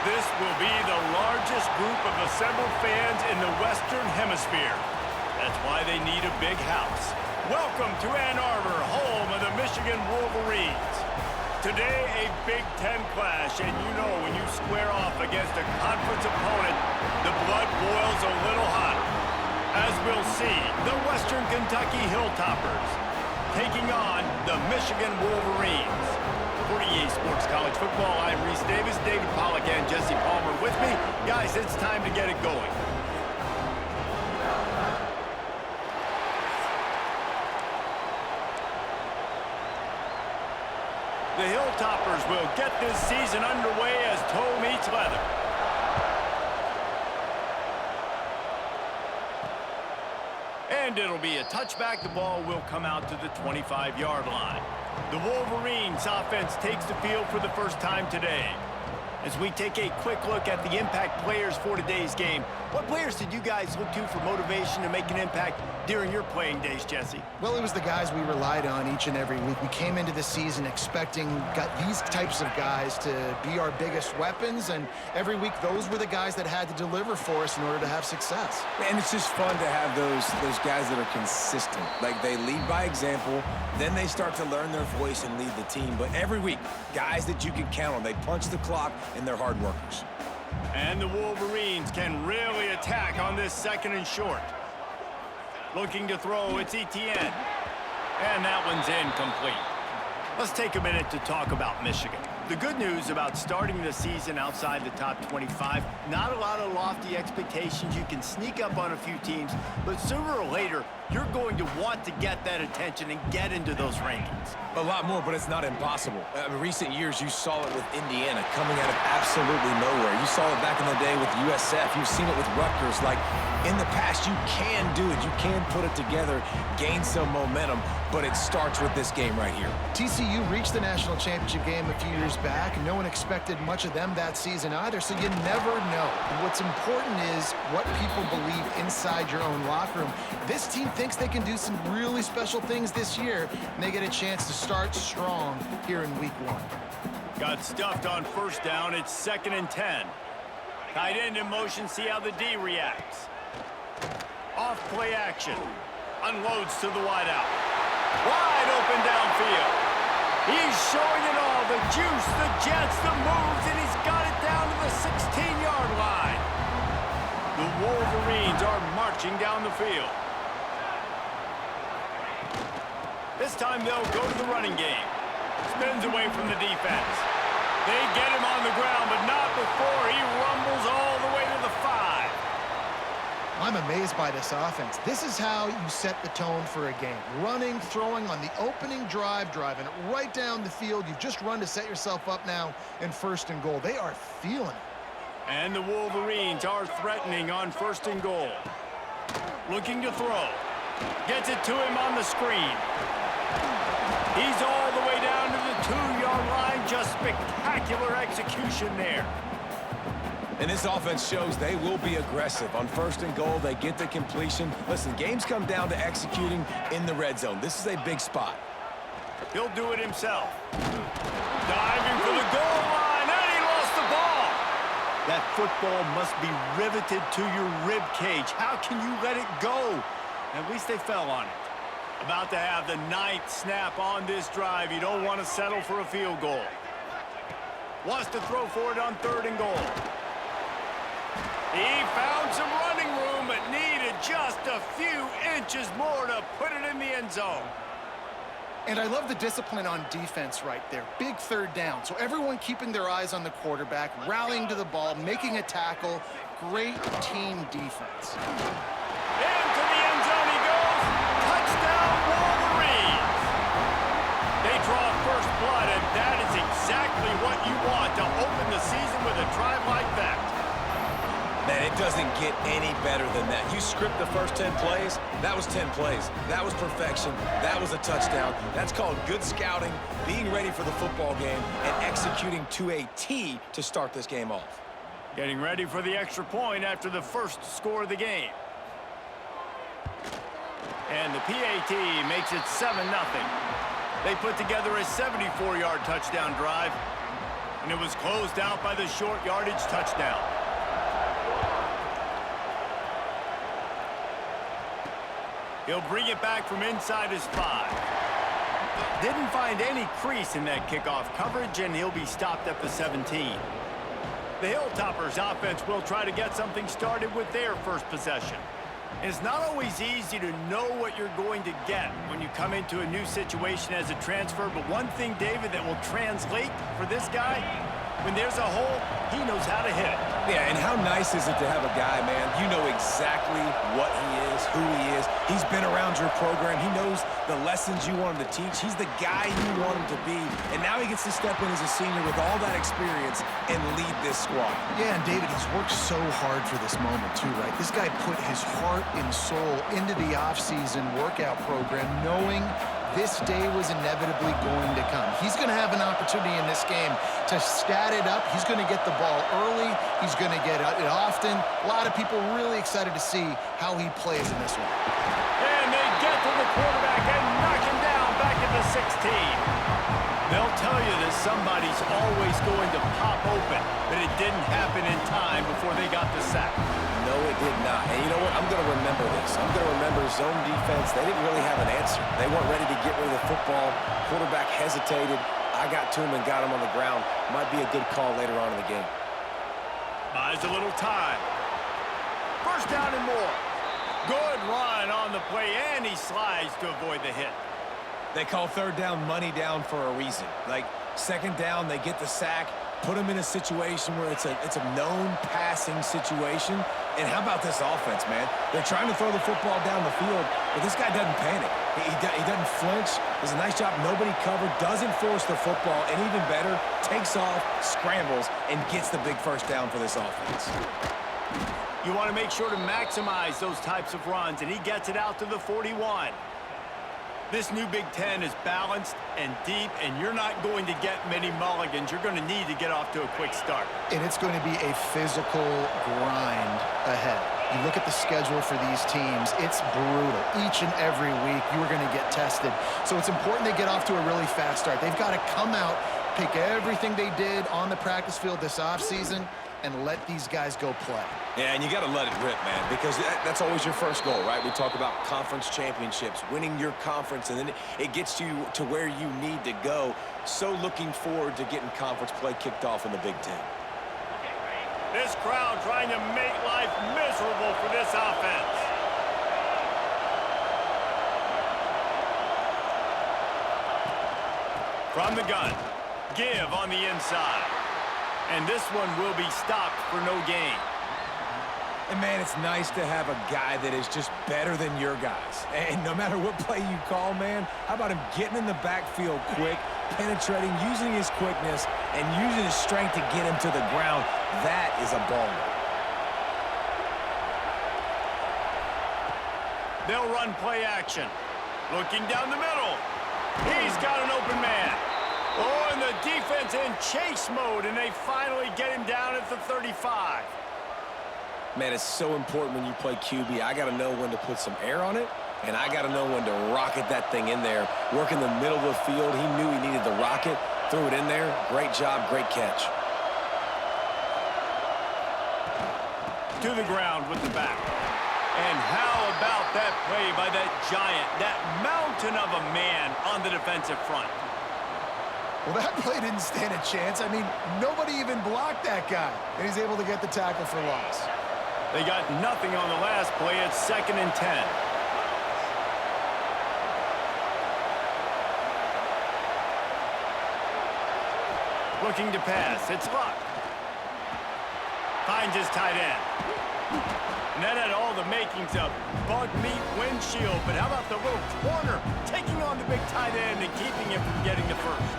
This will be the largest group of assembled fans in the Western Hemisphere. That's why they need a big house. Welcome to Ann Arbor, home of the Michigan Wolverines. Today, a Big Ten clash, and you know when you square off against a conference opponent, the blood boils a little hotter. As we'll see, the Western Kentucky Hilltoppers taking on the Michigan Wolverines. For EA Sports College Football, I'm Reese Davis, David Pollack, and Jesse Palmer with me. Guys, it's time to get it going. The Hilltoppers will get this season underway as toe meets leather. And it'll be a touchback. The ball will come out to the 25-yard line. The Wolverines offense takes the field for the first time today. As we take a quick look at the impact players for today's game, what players did you guys look to for motivation to make an impact during your playing days, Jesse? Well, it was the guys we relied on each and every week. We came into the season expecting these types of guys to be our biggest weapons, and every week those were the guys that had to deliver for us in order to have success. And it's just fun to have those guys that are consistent. Like, they lead by example, then they start to learn their voice and lead the team. But every week, guys that you can count on, they punch the clock, and they're hard workers. And the Wolverines can really attack on this second and short. Looking to throw, it's Etienne. And that one's incomplete. Let's take a minute to talk about Michigan. The good news about starting the season outside the top 25, not a lot of lofty expectations. You can sneak up on a few teams, but sooner or later, you're going to want to get that attention and get into those rankings. A lot more, but it's not impossible. In recent years, you saw it with Indiana coming out of absolutely nowhere. You saw it back in the day with USF. You've seen it with Rutgers. Like, in the past, you can do it. You can put it together, gain some momentum, but it starts with this game right here. TCU reached the national championship game a few years back. No one expected much of them that season either, so you never know. What's important is what people believe inside your own locker room. This team thinks they can do some really special things this year, and they get a chance to start strong here in week 1. Got stuffed on first down. It's 2nd and 10. Tight end in motion. See how the D reacts. Off play action. Unloads to the wideout. Wide open downfield. He's showing it all. The juice, the jets, the moves, and he's got it down to the 16-yard line. The Wolverines are marching down the field. This time they'll go to the running game. Spins away from the defense. They get him on the ground, but not before he rumbles all the way to the 5. I'm amazed by this offense. This is how you set the tone for a game. Running, throwing on the opening drive, driving it right down the field. You've just run to set yourself up now in 1st and goal. They are feeling it. And the Wolverines are threatening on 1st and goal. Looking to throw. Gets it to him on the screen. He's all the way down to the 2-yard line. Just spectacular execution there. And this offense shows they will be aggressive. On 1st and goal, they get the completion. Listen, games come down to executing in the red zone. This is a big spot. He'll do it himself. Diving for the goal line, and he lost the ball. That football must be riveted to your rib cage. How can you let it go? At least they fell on it. About to have the 9th snap on this drive. You don't want to settle for a field goal. Wants to throw for it on 3rd and goal. He found some running room, but needed just a few inches more to put it in the end zone. And I love the discipline on defense right there. Big 3rd down. So everyone keeping their eyes on the quarterback, rallying to the ball, making a tackle. Great team defense. Into the end zone he goes. Touchdown, Wolverines. They draw first blood, and that is exactly what you want to open the season with a drive like that. Man, it doesn't get any better than that. You script the first 10 plays, that was 10 plays. That was perfection. That was a touchdown. That's called good scouting, being ready for the football game, and executing to a T to start this game off. Getting ready for the extra point after the first score of the game. And the PAT makes it 7-0. They put together a 74-yard touchdown drive. And it was closed out by the short yardage touchdown. He'll bring it back from inside his 5. Didn't find any crease in that kickoff coverage, and he'll be stopped at the 17. The Hilltoppers offense will try to get something started with their first possession. It's not always easy to know what you're going to get when you come into a new situation as a transfer, but one thing, David, that will translate for this guy, when there's a hole, he knows how to hit it. Yeah, and how nice is it to have a guy, man, you know exactly what he is, who he is. He's been around your program. He knows the lessons you want him to teach. He's the guy you want him to be. And now he gets to step in as a senior with all that experience and lead this squad. Yeah, and David, he's worked so hard for this moment too, right? This guy put his heart and soul into the offseason workout program knowing this day was inevitably going to come. He's going to have an opportunity in this game to stat it up. He's going to get the ball early. He's going to get it often. A lot of people really excited to see how he plays in this one. And they get to the quarterback and knock him down back at the 16. They'll tell you that somebody's always going to pop open, but it didn't happen in time before they got the sack. No, it did not. And you know what? I'm going to remember this. I'm going to remember zone defense. They didn't really have an answer. They weren't ready to get rid of the football. Quarterback hesitated. I got to him and got him on the ground. Might be a good call later on in the game. Buys a little time. First down and more. Good run on the play, and he slides to avoid the hit. They call third down money down for a reason. Like, second down, they get the sack, put them in a situation where it's a known passing situation. And how about this offense, man? They're trying to throw the football down the field, but this guy doesn't panic. He doesn't flinch. Does a nice job. Nobody covered. Doesn't force the football. And even better, takes off, scrambles, and gets the big first down for this offense. You want to make sure to maximize those types of runs, and he gets it out to the 41. This new Big Ten is balanced and deep, and you're not going to get many mulligans. You're going to need to get off to a quick start. And it's going to be a physical grind ahead. You look at the schedule for these teams, it's brutal. Each and every week, you are going to get tested. So it's important they get off to a really fast start. They've got to come out, pick everything they did on the practice field this offseason, and let these guys go play. Yeah, and you got to let it rip, man, because that's always your first goal, right? We talk about conference championships, winning your conference, and then it gets you to where you need to go. So looking forward to getting conference play kicked off in the Big Ten. This crowd trying to make life miserable for this offense. From the gun, give on the inside. And this one will be stopped for no gain. And, man, it's nice to have a guy that is just better than your guys. And no matter what play you call, man, how about him getting in the backfield quick, penetrating, using his quickness, and using his strength to get him to the ground? That is a baller. They'll run play action. Looking down the middle. He's got an open man. Oh, and the defense in chase mode, and they finally get him down at the 35. Man, it's so important when you play QB. I got to know when to put some air on it, and I got to know when to rocket that thing in there. Work in the middle of the field. He knew he needed the rocket. Threw it in there. Great job, great catch. To the ground with the back. And how about that play by that giant, that mountain of a man on the defensive front? Well, that play didn't stand a chance. I mean, nobody even blocked that guy, and he's able to get the tackle for loss. They got nothing on the last play. It's 2nd and 10. Looking to pass. It's Luck. Finds his tight end. And that had all the makings of bug meat windshield, but how about the little corner taking on the big tight end and keeping him from getting the first?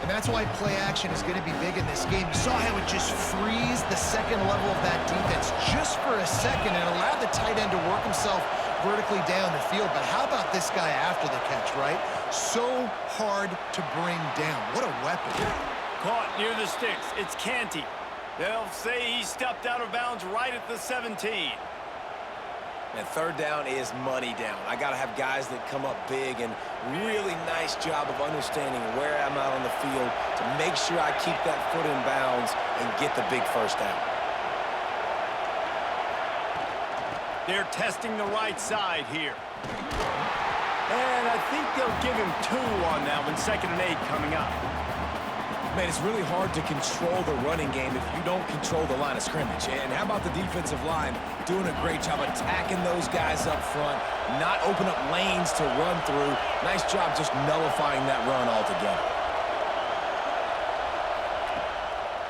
And that's why play action is going to be big in this game. You saw how it just frees the second level of that defense just for a second and allowed the tight end to work himself vertically down the field. But how about this guy after the catch, right? So hard to bring down. What a weapon. Caught near the sticks. It's Canty. They'll say he stepped out of bounds right at the 17. And third down is money down. I got to have guys that come up big, and really nice job of understanding where I'm out on the field to make sure I keep that foot in bounds and get the big first down. They're testing the right side here. And I think they'll give him 2 on that one. 2nd and 8 coming up. Man, it's really hard to control the running game if you don't control the line of scrimmage. And how about the defensive line doing a great job attacking those guys up front, not open up lanes to run through. Nice job just nullifying that run altogether.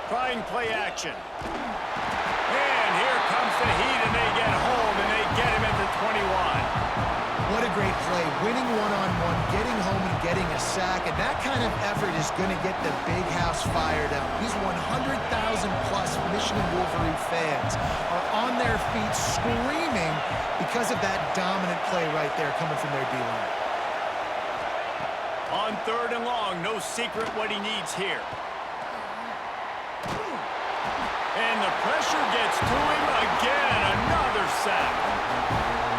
Trying play action. And here comes the heat, and they get home, and they get him at the 21. What a great play, winning one-on-one, getting home and getting a sack, and that kind of effort is going to get the big house fired up. These 100,000-plus Michigan Wolverine fans are on their feet screaming because of that dominant play right there coming from their D-line. On 3rd and long, no secret what he needs here. And the pressure gets to him again, another sack.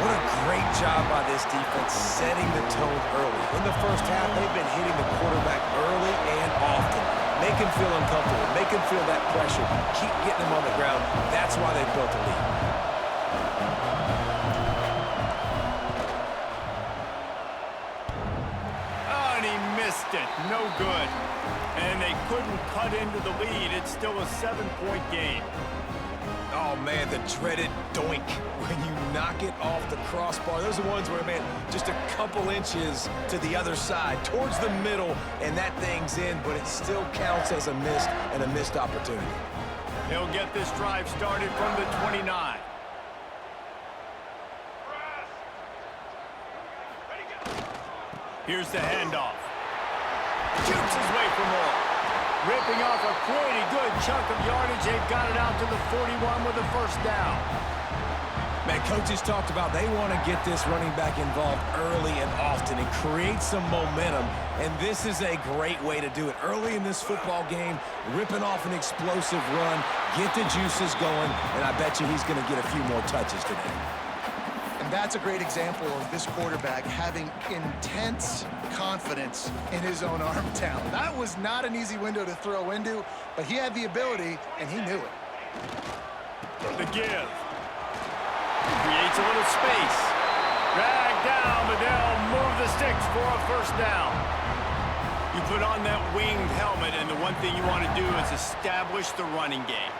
What a great job by this defense setting the tone early. In the first half, they've been hitting the quarterback early and often. Make him feel uncomfortable. Make him feel that pressure. Keep getting him on the ground. That's why they built a lead. Oh, and he missed it. No good. And they couldn't cut into the lead. It's still a 7-point game. Oh, man, the dreaded doink when you knock it off the crossbar. Those are ones where, man, just a couple inches to the other side, towards the middle, and that thing's in, but it still counts as a missed and a missed opportunity. He'll get this drive started from the 29. Here's the handoff. Shoots his way for more. Ripping off a pretty good chunk of yardage. They've got it out to the 41 with a first down. Man, coaches talked about they want to get this running back involved early and often and create some momentum, and this is a great way to do it. Early in this football game, ripping off an explosive run, get the juices going, and I bet you he's going to get a few more touches today. And that's a great example of this quarterback having intense confidence in his own arm talent. That was not an easy window to throw into, but he had the ability, and he knew it. The give. Creates a little space. Dragged down, but they'll move the sticks for a first down. You put on that winged helmet, and the one thing you want to do is establish the running game.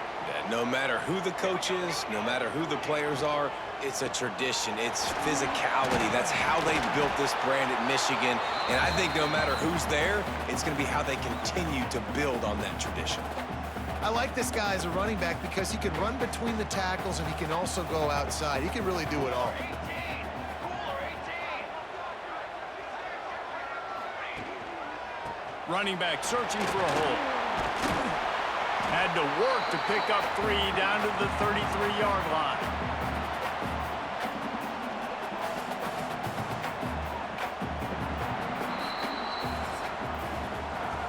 No matter who the coach is, no matter who the players are, it's a tradition. It's physicality. That's how they built this brand at Michigan. And I think no matter who's there, it's going to be how they continue to build on that tradition. I like this guy as a running back because he can run between the tackles and he can also go outside. He can really do it all. Running back searching for a hole. Had to work to pick up 3 down to the 33-yard line.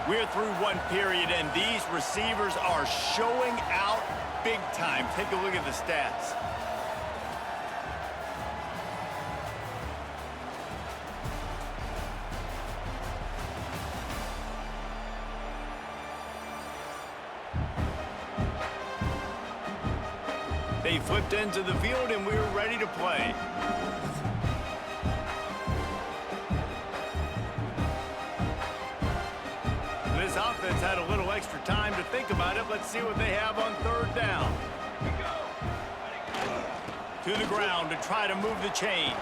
We're through one period, and these receivers are showing out big time. Take a look at the stats. They flipped into the field, and we were ready to play. This offense had a little extra time to think about it. Let's see what they have on 3rd down. To the ground to try to move the chains.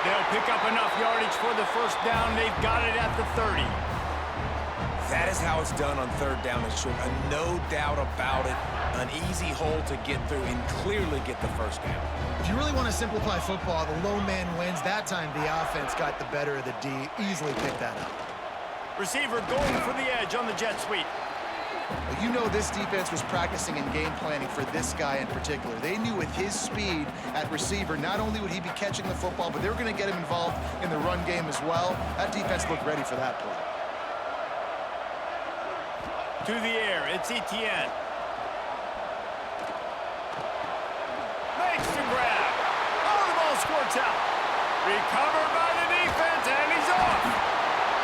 They'll pick up enough yardage for the first down. They've got it at the 30. That is how it's done on 3rd down and short. No doubt about it. An easy hole to get through and clearly get the first down. If you really want to simplify football, the low man wins. That time the offense got the better of the D. Easily picked that up. Receiver going for the edge on the jet sweep. Well, you know this defense was practicing and game planning for this guy in particular. They knew with his speed at receiver, not only would he be catching the football, but they were going to get him involved in the run game as well. That defense looked ready for that play. To the air, it's Etienne. Makes the grab. works out. Recovered by the defense, and he's off.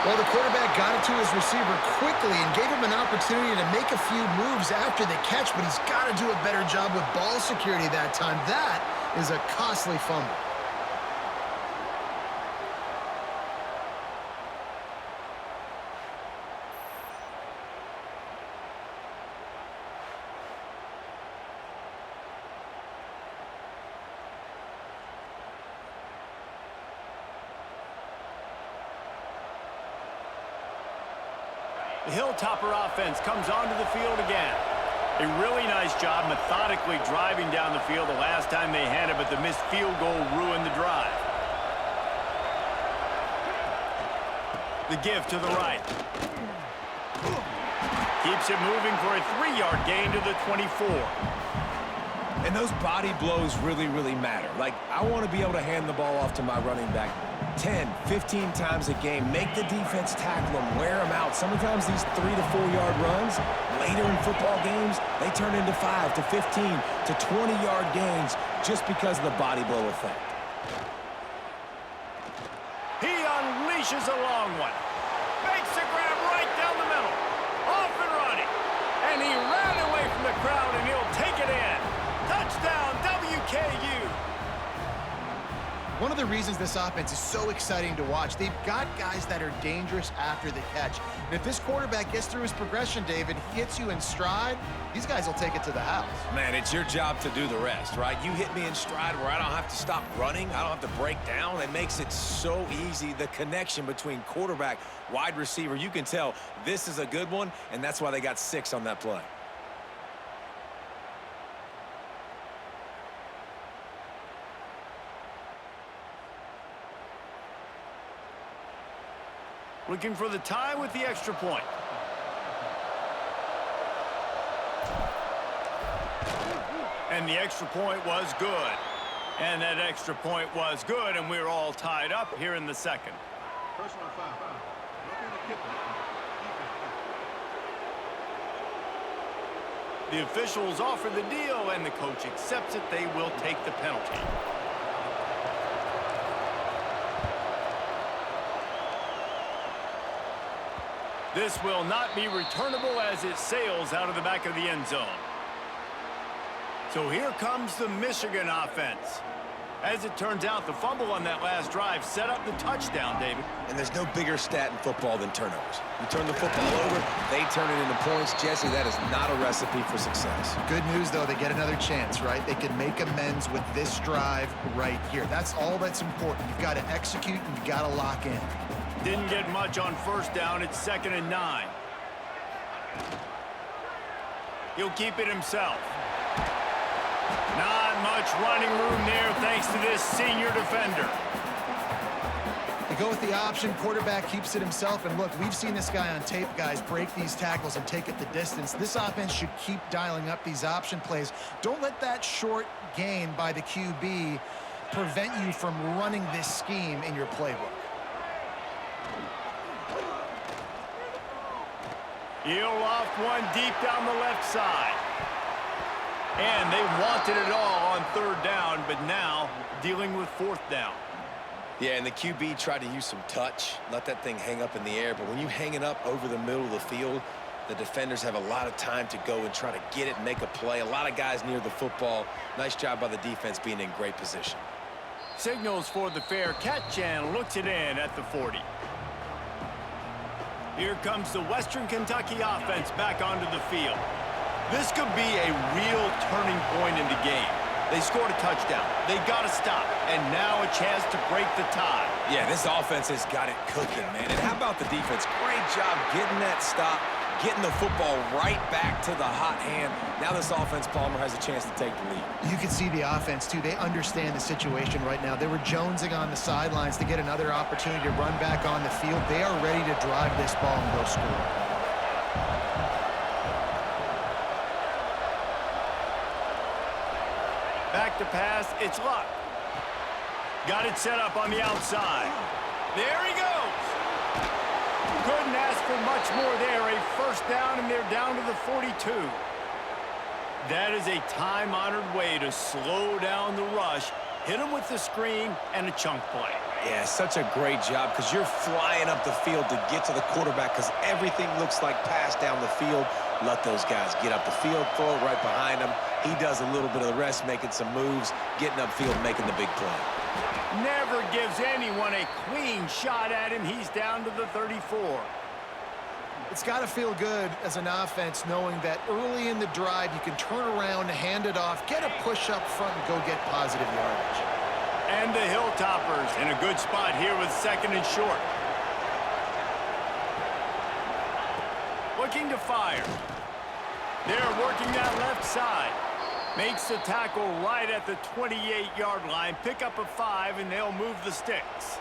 Well, the quarterback got it to his receiver quickly and gave him an opportunity to make a few moves after the catch, but he's got to do a better job with ball security that time. That is a costly fumble. The Hilltopper offense comes onto the field again. A really nice job methodically driving down the field the last time they had it, but the missed field goal ruined the drive. The give to the right. Keeps it moving for a 3-yard gain to the 24. And those body blows really, really matter. Like, I want to be able to hand the ball off to my running back 10, 15 times a game. Make the defense tackle them, wear them out. Sometimes these 3 to 4 yard runs, later in football games, they turn into 5 to 15 to 20-yard gains just because of the body blow effect. He unleashes a long one. Makes the grab right down the middle. Off and running. And he ran away from the crowd, and he'll take it in. Touchdown, WKU. One of the reasons this offense is so exciting to watch, they've got guys that are dangerous after the catch. And if this quarterback gets through his progression, David, hits you in stride, these guys will take it to the house. Man, it's your job to do the rest, right? You hit me in stride where I don't have to stop running. I don't have to break down. It makes it so easy. The connection between quarterback, wide receiver, you can tell this is a good one, and that's why they got 6 on that play. Looking for the tie with the extra point. And the extra point was good. And that extra point was good, and we're all tied up here in the second. Personal foul. Looking to kick it. The officials offer the deal, and the coach accepts it. They will take the penalty. This will not be returnable as it sails out of the back of the end zone. So here comes the Michigan offense. As it turns out, the fumble on that last drive set up the touchdown, David. And there's no bigger stat in football than turnovers. You turn the football over, they turn it into points. Jesse, that is not a recipe for success. Good news, though, they get another chance, right? They can make amends with this drive right here. That's all that's important. You've got to execute, and you've got to lock in. Didn't get much on first down. It's 2nd and 9. He'll keep it himself. Not much running room there thanks to this senior defender. They go with the option. Quarterback keeps it himself. And look, we've seen this guy on tape, guys, break these tackles and take it the distance. This offense should keep dialing up these option plays. Don't let that short gain by the QB prevent you from running this scheme in your playbook. He'll loft one deep down the left side. And they wanted it all on 3rd down, but now dealing with 4th down. Yeah, and the QB tried to use some touch, let that thing hang up in the air. But when you hang it up over the middle of the field, the defenders have a lot of time to go and try to get it and make a play. A lot of guys near the football. Nice job by the defense being in great position. Signals for the fair catch and looks it in at the 40. Here comes the Western Kentucky offense back onto the field. This could be a real turning point in the game. They scored a touchdown. They got to stop. And now a chance to break the tie. Yeah, this offense has got it cooking, man. And how about the defense? Great job getting that stop, getting the football right back to the hot hand. Now this offense, Palmer, has a chance to take the lead. You can see the offense, too. They understand the situation right now. They were jonesing on the sidelines to get another opportunity to run back on the field. They are ready to drive this ball and go score. Back to pass, it's Luck. Got it set up on the outside. There he goes. Couldn't ask for much more there. A 1st down, and they're down to the 42. That is a time-honored way to slow down the rush Hit him with the screen and a chunk play. Yeah, such a great job because you're flying up the field to get to the quarterback because everything looks like pass down the field. Let those guys get up the field, throw it right behind him. He does a little bit of the rest, making some moves, getting upfield, making the big play. Never gives anyone a clean shot at him. He's down to the 34. It's got to feel good as an offense knowing that early in the drive you can turn around, hand it off, get a push up front, and go get positive yardage. And the Hilltoppers in a good spot here with 2nd and short. Looking to fire. They're working that left side. Makes the tackle right at the 28-yard line. Pick up a 5, and they'll move the sticks.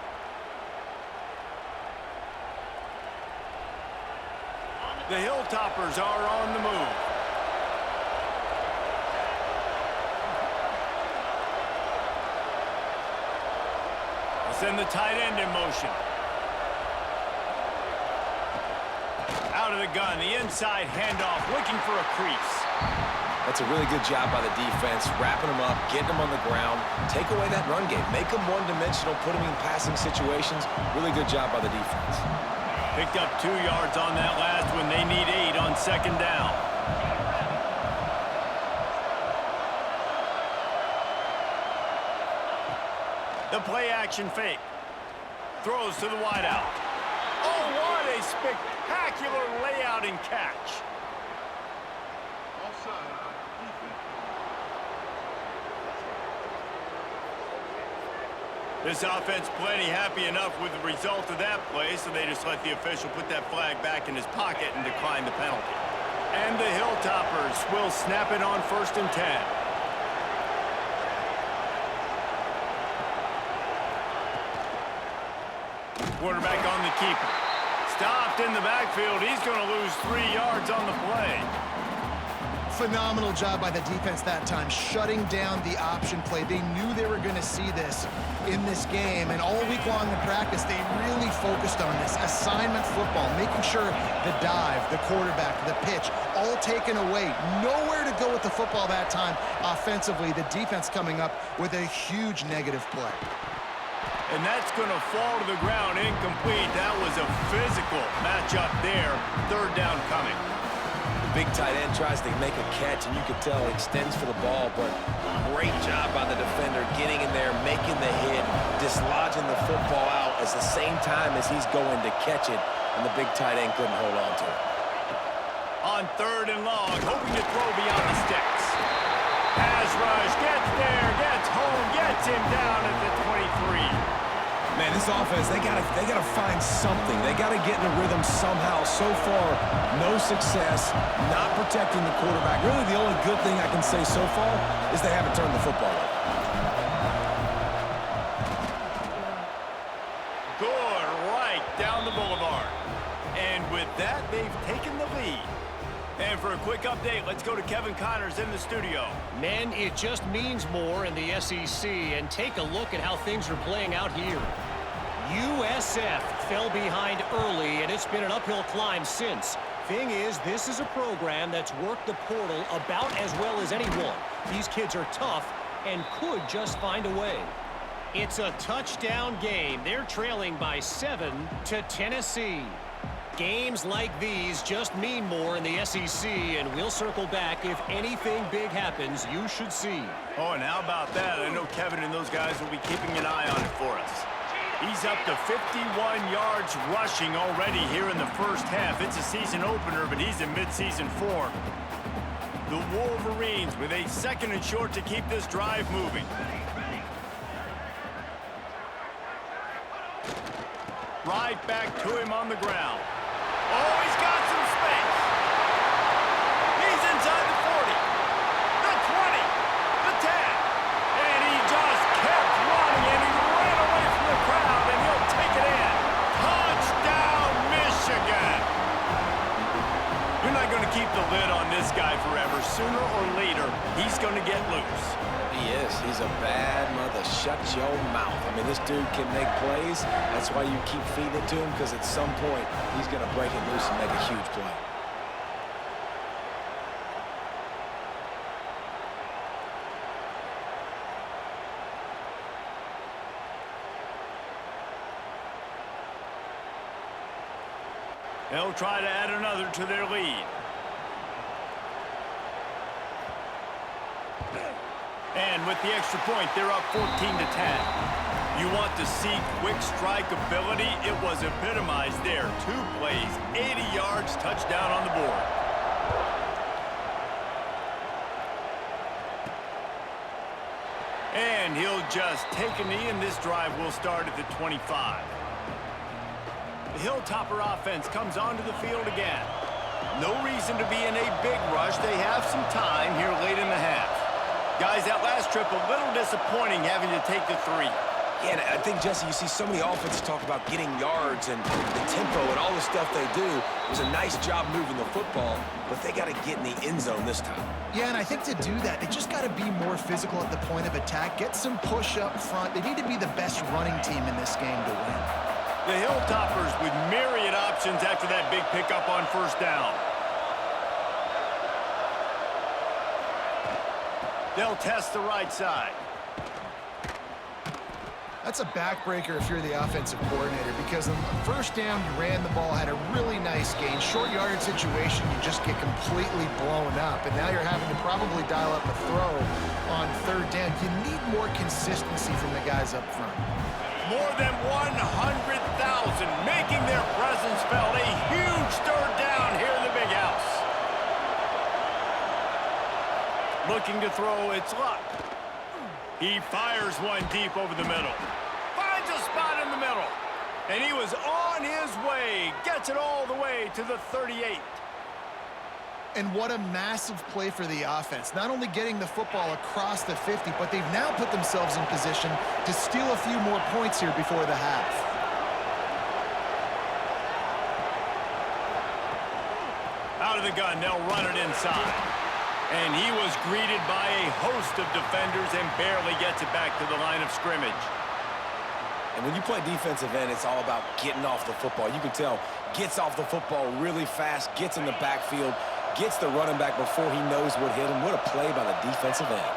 The Hilltoppers are on the move. Send the tight end in motion. Out of the gun, the inside handoff, looking for a crease. That's a really good job by the defense, wrapping them up, getting them on the ground, take away that run game, make them one-dimensional, put them in passing situations. Really good job by the defense. Picked up 2 yards on that last one. They need 8 on 2nd down. The play-action fake. Throws to the wideout. Oh, what a spectacular layout and catch. Offside. Defense. This offense plenty happy enough with the result of that play, so they just let the official put that flag back in his pocket and decline the penalty. And the Hilltoppers will snap it on 1st and 10. Quarterback on the keeper. Stopped in the backfield. He's going to lose 3 yards on the play. Phenomenal job by the defense that time, shutting down the option play. They knew they were going to see this in this game, and all week long in practice, they really focused on this assignment football, making sure the dive, the quarterback, the pitch, all taken away. Nowhere to go with the football that time offensively. The defense coming up with a huge negative play. And that's going to fall to the ground incomplete. That was a physical matchup there. 3rd down coming. The big tight end tries to make a catch, and you can tell he extends for the ball, but great job by the defender getting in there, making the hit, dislodging the football out at the same time as he's going to catch it, and the big tight end couldn't hold on to it. On 3rd and long, hoping to throw beyond the sticks. Pass rush, gets there, gets home, gets him down at the 23. Man, this offense, they gotta find something. They gotta get in a rhythm somehow. So far, no success, not protecting the quarterback. Really, the only good thing I can say so far is they haven't turned the football over. Good, right down the boulevard. And with that, they've taken the lead. And for a quick update, let's go to Kevin Connors in the studio. Men, it just means more in the SEC, and take a look at how things are playing out here. USF fell behind early, and it's been an uphill climb since. Thing is, this is a program that's worked the portal about as well as anyone. These kids are tough and could just find a way. It's a touchdown game. They're trailing by 7 to Tennessee. Games like these just mean more in the SEC, and we'll circle back if anything big happens. You should see. Oh, and how about that? I know Kevin and those guys will be keeping an eye on it for us. He's up to 51 yards rushing already here in the first half. It's a season opener, but he's in midseason form. The Wolverines with a 2nd and short to keep this drive moving. Right back to him on the ground. Oh, he's got some space. He's inside the 40, the 20, the 10. And he just kept running, and he ran away from the crowd, and he'll take it in. Touchdown, Michigan. You're not going to keep the lid on this guy forever. Sooner or later, he's going to get loose. He is. He's a bad mother. Shut your mouth. I mean, this dude can make plays. That's why you keep feeding it to him, because at some point, he's going to break it loose and make a huge play. They'll try to add another to their lead. And with the extra point, they're up 14-10. You want to see quick strike ability? It was epitomized there. 2 plays, 80 yards, touchdown on the board. And he'll just take a knee, and this drive will start at the 25. The Hilltopper offense comes onto the field again. No reason to be in a big rush. They have some time here late in the half. Guys, that last trip a little disappointing having to take the 3. Yeah, and I think, Jesse, you see so many offenses talk about getting yards and the tempo and all the stuff they do. It was a nice job moving the football, but they got to get in the end zone this time. Yeah, and I think to do that, they just got to be more physical at the point of attack, get some push up front. They need to be the best running team in this game to win. The Hilltoppers with myriad options after that big pickup on first down. They'll test the right side. That's a backbreaker if you're the offensive coordinator, because on first down, you ran the ball, had a really nice gain. Short yardage situation, you just get completely blown up, and now you're having to probably dial up a throw on third down. You need more consistency from the guys up front. More than 100,000 making their presence felt. A huge third down here in the big house. Looking to throw, it's Luck. He fires one deep over the middle. Finds a spot in the middle. And he was on his way. Gets it all the way to the 38. And what a massive play for the offense. Not only getting the football across the 50, but they've now put themselves in position to steal a few more points here before the half. Out of the gun, they'll run it inside. And he was greeted by a host of defenders and barely gets it back to the line of scrimmage. And when you play defensive end, it's all about getting off the football. You can tell, gets off the football really fast, gets in the backfield, gets the running back before he knows what hit him. What a play by the defensive end.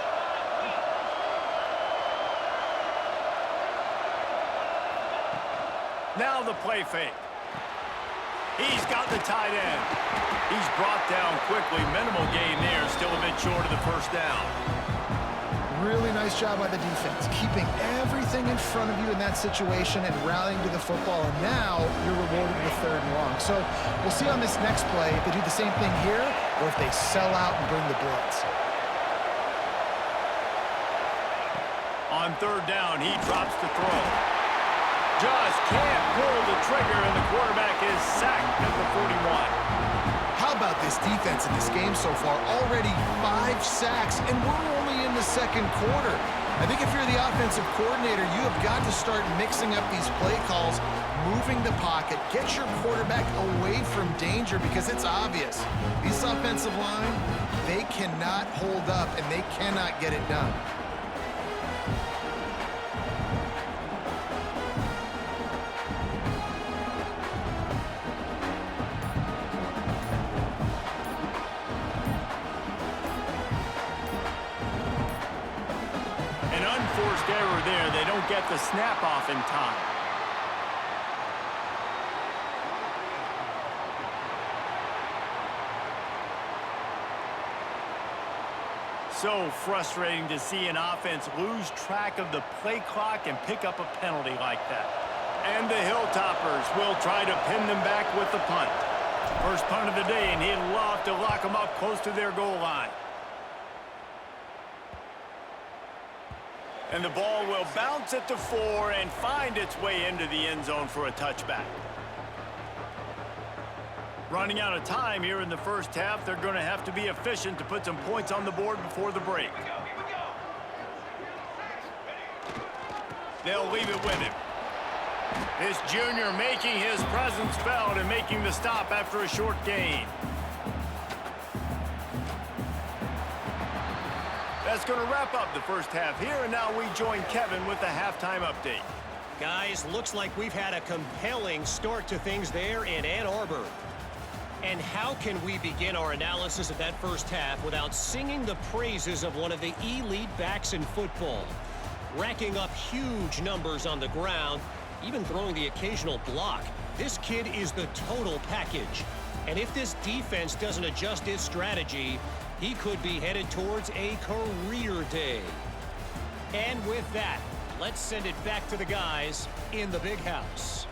Now the play fake. He's got the tight end. He's brought down quickly. Minimal gain there. Still a bit short of the first down. Really nice job by the defense, keeping everything in front of you in that situation and rallying to the football. And now you're rewarded with third and long. So we'll see on this next play if they do the same thing here or if they sell out and bring the blitz. On third down, he drops the throw. Just can't pull the trigger, and the quarterback is sacked at the 41. How about this defense in this game so far? Already 5 sacks, and we're only in the second quarter. I think if you're the offensive coordinator, you have got to start mixing up these play calls, moving the pocket, get your quarterback away from danger, because it's obvious. This offensive line, they cannot hold up, and they cannot get it done. Unforced error there. They don't get the snap off in time. So frustrating to see an offense lose track of the play clock and pick up a penalty like that. And the Hilltoppers will try to pin them back with the punt. First punt of the day, and he'd love to lock them up close to their goal line. And the ball will bounce at the 4 and find its way into the end zone for a touchback. Running out of time here in the first half, they're going to have to be efficient to put some points on the board before the break. They'll leave it with him. This junior making his presence felt and making the stop after a short gain. That's going to wrap up the first half here, and now we join Kevin with the halftime update. Guys, looks like we've had a compelling start to things there in Ann Arbor. And how can we begin our analysis of that first half without singing the praises of one of the elite backs in football? Racking up huge numbers on the ground, even throwing the occasional block. This kid is the total package. And if this defense doesn't adjust its strategy, he could be headed towards a career day. And with that, let's send it back to the guys in the big house.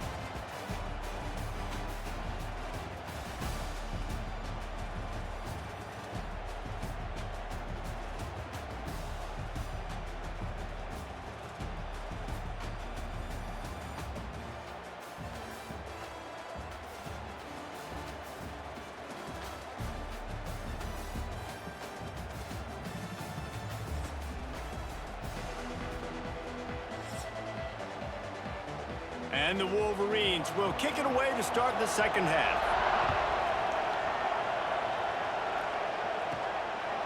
And the Wolverines will kick it away to start the second half.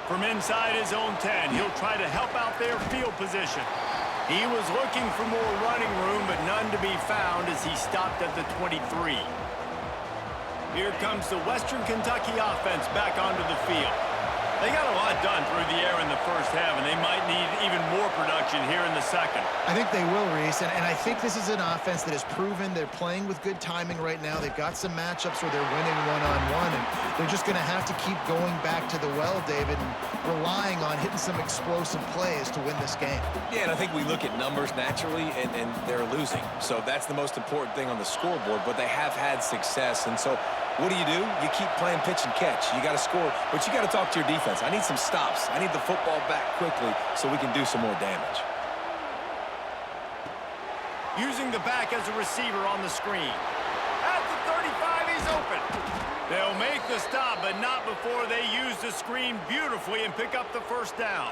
From inside his own 10, he'll try to help out their field position. He was looking for more running room, but none to be found as he stopped at the 23. Here comes the Western Kentucky offense back onto the field. They got a lot done through the air in the first half, and they might need even more production here in the second. I think they will, Reese, and I think this is an offense that has proven they're playing with good timing right now. They've got some matchups where they're winning one-on-one, and they're just going to have to keep going back to the well, David, and relying on hitting some explosive plays to win this game. Yeah, and I think we look at numbers naturally, and they're losing. So that's the most important thing on the scoreboard, but they have had success, and so what do? You keep playing pitch and catch. You got to score, but you got to talk to your defense. I need some stops. I need the football back quickly so we can do some more damage. Using the back as a receiver on the screen. At the 35, he's open. They'll make the stop, but not before they use the screen beautifully and pick up the first down.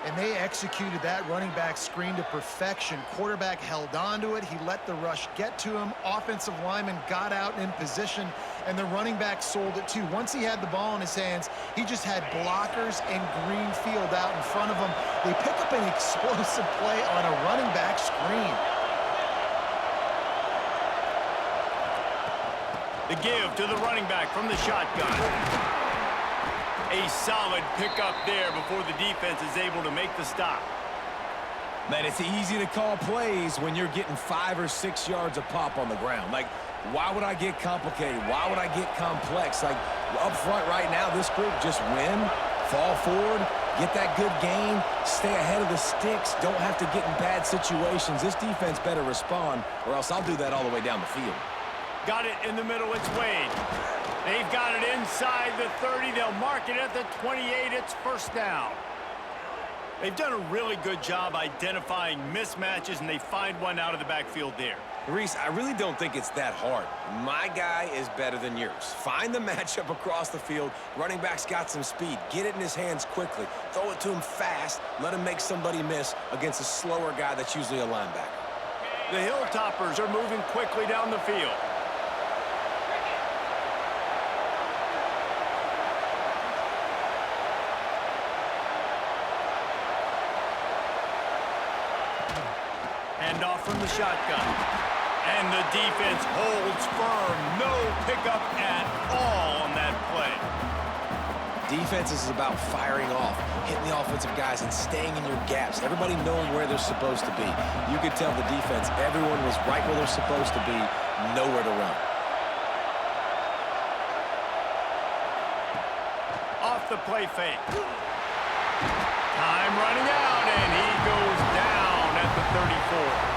And they executed that running back screen to perfection. Quarterback held on to it. He let the rush get to him. Offensive lineman got out in position, and the running back sold it too. Once he had the ball in his hands, he just had blockers and green field out in front of him. They pick up an explosive play on a running back screen. The give to the running back from the shotgun. A solid pickup there before the defense is able to make the stop. Man, it's easy to call plays when you're getting 5 or 6 yards of pop on the ground. Like, why would I get complicated? Why would I get complex? Like, up front right now, this group just win, fall forward, get that good gain, stay ahead of the sticks, don't have to get in bad situations. This defense better respond, or else I'll do that all the way down the field. Got it in the middle, it's Wade. They've got it inside the 30. They'll mark it at the 28. It's first down. They've done a really good job identifying mismatches, and they find one out of the backfield there. Reese, I really don't think it's that hard. My guy is better than yours. Find the matchup across the field. Running back's got some speed. Get it in his hands quickly. Throw it to him fast. Let him make somebody miss against a slower guy that's usually a linebacker. The Hilltoppers are moving quickly down the field. Handoff from the shotgun. And the defense holds firm. No pickup at all on that play. Defense is about firing off, hitting the offensive guys, and staying in your gaps. Everybody knowing where they're supposed to be. You could tell the defense, everyone was right where they're supposed to be, nowhere to run. Off the play fake. Time running out, and he goes down at the 34.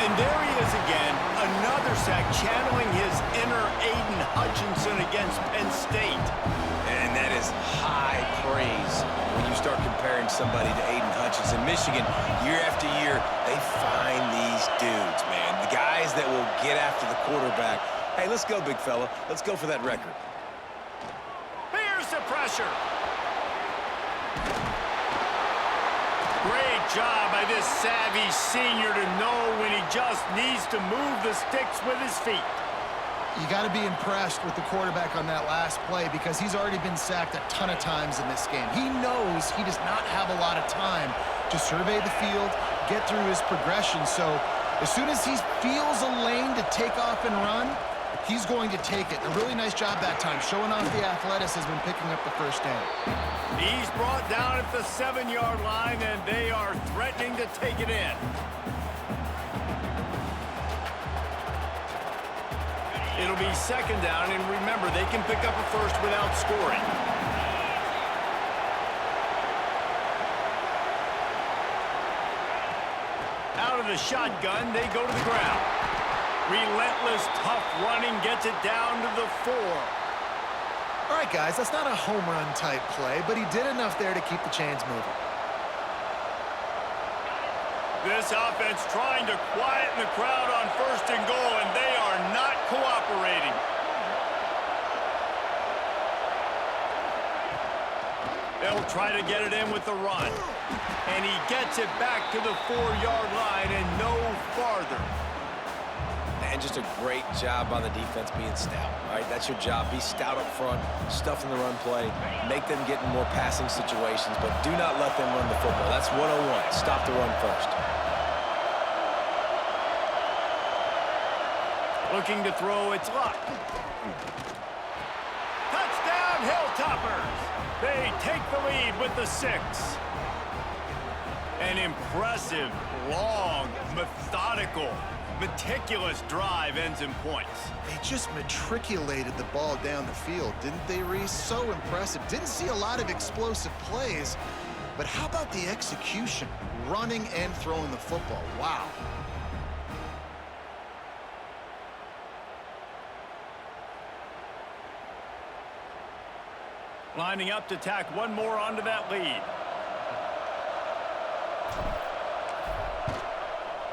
And there he is again, another sack, channeling his inner Aiden Hutchinson against Penn State. And that is high praise when you start comparing somebody to Aiden Hutchinson. Michigan, year after year, they find these dudes, man. The guys that will get after the quarterback. Hey, let's go, big fella. Let's go for that record. Here's the pressure. Great job by this savvy senior to know when he just needs to move the sticks with his feet. You got to be impressed with the quarterback on that last play because he's already been sacked a ton of times in this game. He knows he does not have a lot of time to survey the field, get through his progression. So as soon as he feels a lane to take off and run, he's going to take it. A really nice job that time, showing off the athleticism and picking up the first down. He's brought down at the 7-yard line, and they are threatening to take it in. It'll be second down, and remember, they can pick up a first without scoring. Out of the shotgun, they go to the ground. Relentless, tough running gets it down to the 4. All right, guys, that's not a home run type play, but he did enough there to keep the chains moving. This offense trying to quieten the crowd on first and goal, and they are not cooperating. They'll try to get it in with the run. And he gets it back to the 4-yard line and no farther. And just a great job by the defense being stout, right? That's your job. Be stout up front, stuff in the run play, make them get in more passing situations, but do not let them run the football. That's 101. Stop the run first. Looking to throw, it's Luck. Touchdown, Hilltoppers! They take the lead with the 6. An impressive, long, methodical, meticulous drive ends in points. They just matriculated the ball down the field, didn't they, Reese? So impressive. Didn't see a lot of explosive plays, but how about the execution? Running and throwing the football. Wow. Lining up to tack one more onto that lead.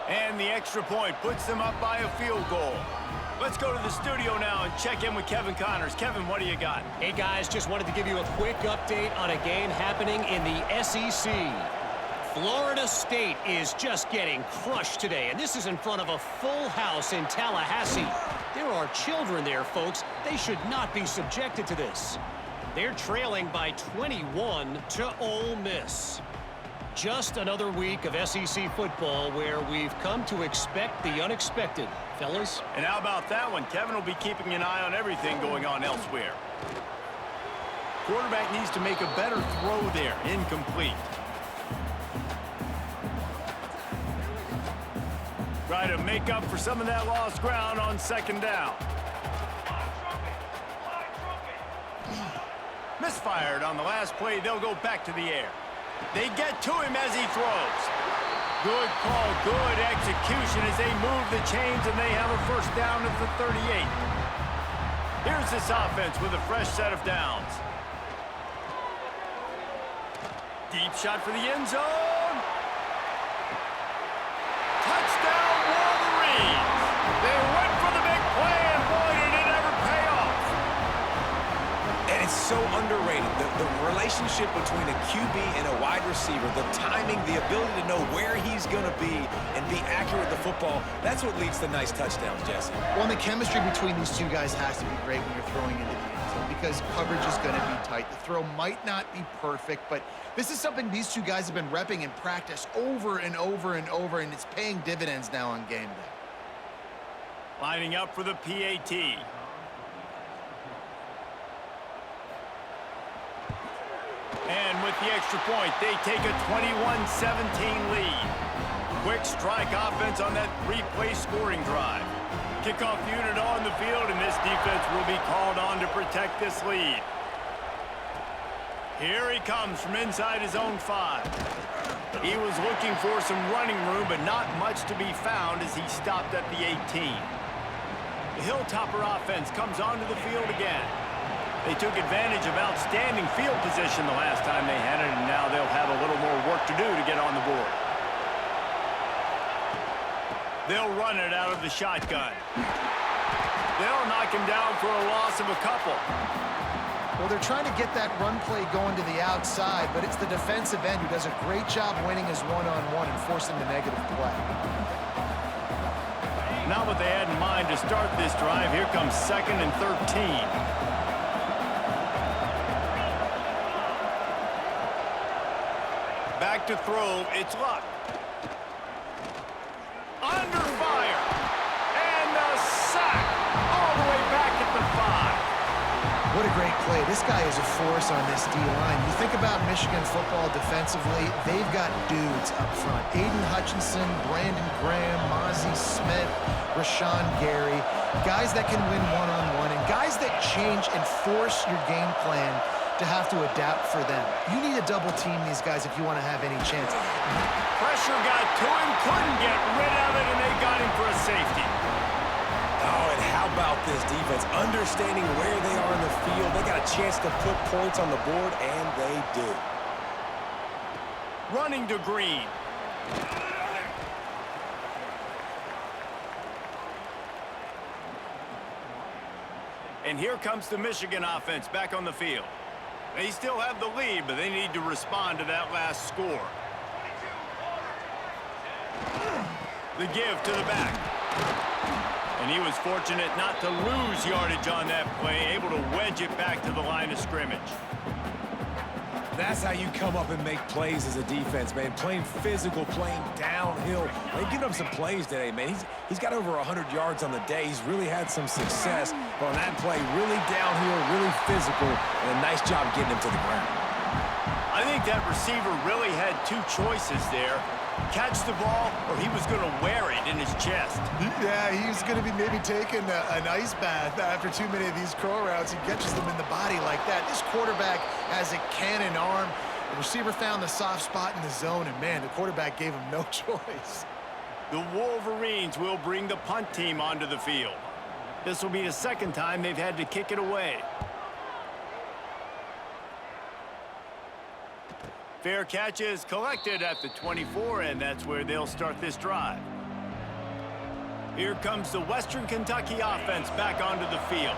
And the extra point puts them up by a field goal. Let's go to the studio now and check in with Kevin Connors. Kevin, what do you got? Hey, guys, just wanted to give you a quick update on a game happening in the SEC. Florida State is just getting crushed today, and this is in front of a full house in Tallahassee. There are children there, folks. They should not be subjected to this. They're trailing by 21 to Ole Miss. Just another week of SEC football where we've come to expect the unexpected, fellas. And how about that one? Kevin will be keeping an eye on everything going on elsewhere. Quarterback needs to make a better throw there. Incomplete. Try to make up for some of that lost ground on second down. Misfired on the last play. They'll go back to the air. They get to him as he throws. Good call, good execution as they move the chains, and they have a first down at the 38. Here's this offense with a fresh set of downs. Deep shot for the end zone. Touchdown, Wolverines! They went for the big play, and boy, did it ever pay off. And it's so underrated. The relationship between a QB and a wide receiver, the timing, the ability to know where he's going to be and be accurate with the football, that's what leads to nice touchdowns, Jesse. Well, and the chemistry between these two guys has to be great when you're throwing into the end zone because coverage is going to be tight. The throw might not be perfect, but this is something these two guys have been repping in practice over and over and over, and it's paying dividends now on game day. Lining up for the PAT. And with the extra point, they take a 21-17 lead. Quick strike offense on that three-play scoring drive. Kickoff unit on the field, and this defense will be called on to protect this lead. Here he comes from inside his own 5. He was looking for some running room, but not much to be found as he stopped at the 18. The Hilltopper offense comes onto the field again. They took advantage of outstanding field position the last time they had it, and now they'll have a little more work to do to get on the board. They'll run it out of the shotgun. They'll knock him down for a loss of a couple. Well, they're trying to get that run play going to the outside, but it's the defensive end who does a great job winning his one-on-one and forcing the negative play. Not what they had in mind to start this drive. Here comes 2nd and 13. Back to throw, it's Luck. Under fire. And a sack all the way back at the 5. What a great play. This guy is a force on this D-line. You think about Michigan football defensively, they've got dudes up front. Aiden Hutchinson, Brandon Graham, Mozzie Smith, Rashawn Gary. guys that can win one-on-one, and guys that change and force your game plan to have to adapt for them. You need to double team these guys if you want to have any chance. Pressure got to him, couldn't get rid of it, and they got him for a safety. Oh, and how about this defense? Understanding where they are in the field. They got a chance to put points on the board, and they do. Running to Green. And here comes the Michigan offense back on the field. They still have the lead, but they need to respond to that last score. The give to the back. And he was fortunate not to lose yardage on that play, able to wedge it back to the line of scrimmage. That's how you come up and make plays as a defense, man. Playing physical, playing downhill. They've given him some plays today, man. He's got over 100 yards on the day. He's really had some success. But on that play, really downhill, really physical, and a nice job getting him to the ground. I think that receiver really had two choices there. Catch the ball, or he was going to wear it in his chest. Yeah, he's going to be maybe taking an ice bath after too many of these curl routes. He catches them in the body like that. This quarterback has a cannon arm. The receiver found the soft spot in the zone, and, man, the quarterback gave him no choice. The Wolverines will bring the punt team onto the field. This will be the second time they've had to kick it away. Fair catch is collected at the 24, and that's where they'll start this drive. Here comes the Western Kentucky offense back onto the field.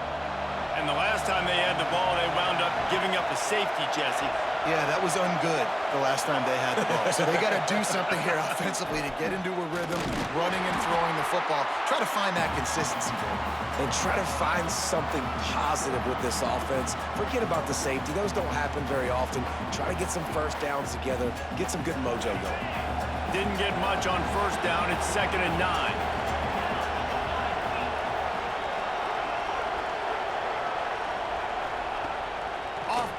And the last time they had the ball, they wound up giving up a safety, Jesse. Yeah, that was ungood the last time they had the ball. So they got to do something here offensively to get into a rhythm, running and throwing the football. Try to find that consistency there. And try to find something positive with this offense. Forget about the safety. Those don't happen very often. Try to get some first downs together. Get some good mojo going. Didn't get much on first down. It's 2nd and 9.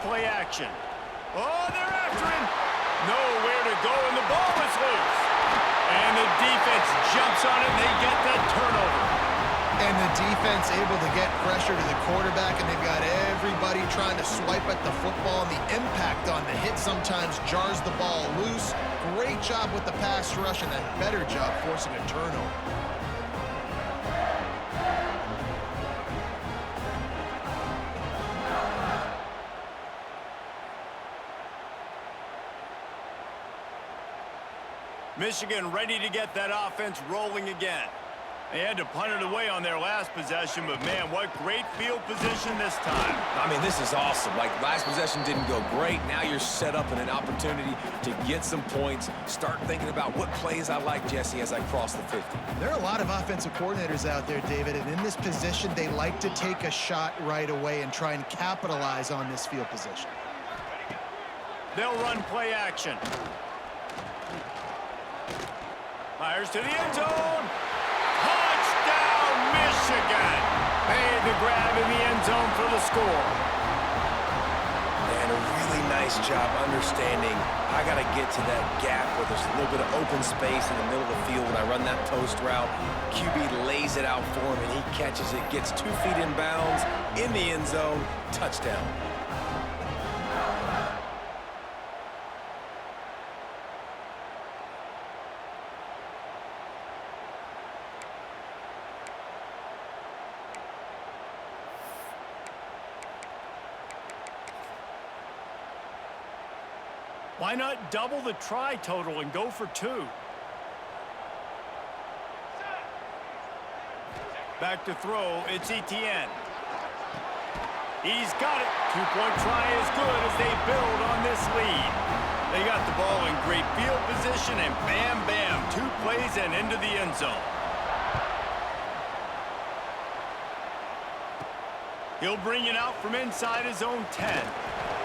Play action. Oh, they're after him. Nowhere to go, and the ball is loose. And the defense jumps on it, and they get that turnover. And the defense able to get pressure to the quarterback, and they've got everybody trying to swipe at the football, and the impact on the hit sometimes jars the ball loose. Great job with the pass rush, and a better job forcing a turnover. Michigan ready to get that offense rolling again. They had to punt it away on their last possession, but, man, what great field position this time. I mean, this is awesome. Like, last possession didn't go great. Now you're set up in an opportunity to get some points. Start thinking about what plays I like, Jesse, as I cross the 50. There are a lot of offensive coordinators out there, David, and in this position, they like to take a shot right away and try and capitalize on this field position. They'll run play action. Fires to the end zone. Touchdown, Michigan. Made the grab in the end zone for the score. And a really nice job understanding I got to get to that gap where there's a little bit of open space in the middle of the field when I run that post route. QB lays it out for him, and he catches it, gets 2 feet in bounds, in the end zone, touchdown. Why not double the try total and go for 2? Back to throw, it's Etienne. He's got it. 2-point try is good as they build on this lead. They got the ball in great field position, and bam, bam, 2 plays and into the end zone. He'll bring it out from inside his own 10.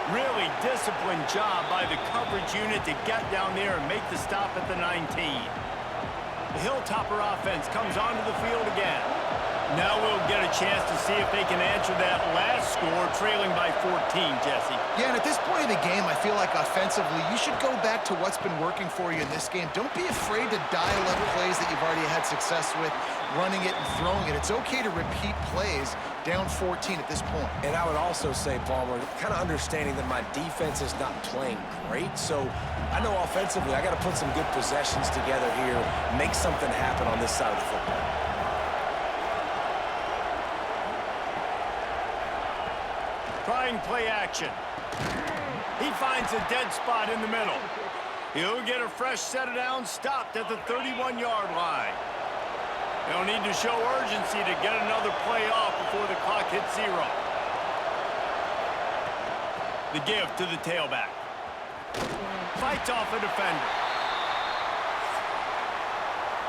Really disciplined job by the coverage unit to get down there and make the stop at the 19. The Hilltopper offense comes onto the field again. Now we'll get a chance to see if they can answer that last score, trailing by 14, Jesse. Yeah, and at this point of the game, I feel like offensively, you should go back to what's been working for you in this game. Don't be afraid to dial up plays that you've already had success with, running it and throwing it. It's okay to repeat plays down 14 at this point. And I would also say, Palmer, kind of understanding that my defense is not playing great. So I know offensively, I got to put some good possessions together here, make something happen on this side of the football. Trying play action. He finds a dead spot in the middle. He'll get a fresh set of downs stopped at the 31-yard line. They'll need to show urgency to get another play off before the clock hits 0. The give to the tailback. Fights off a defender.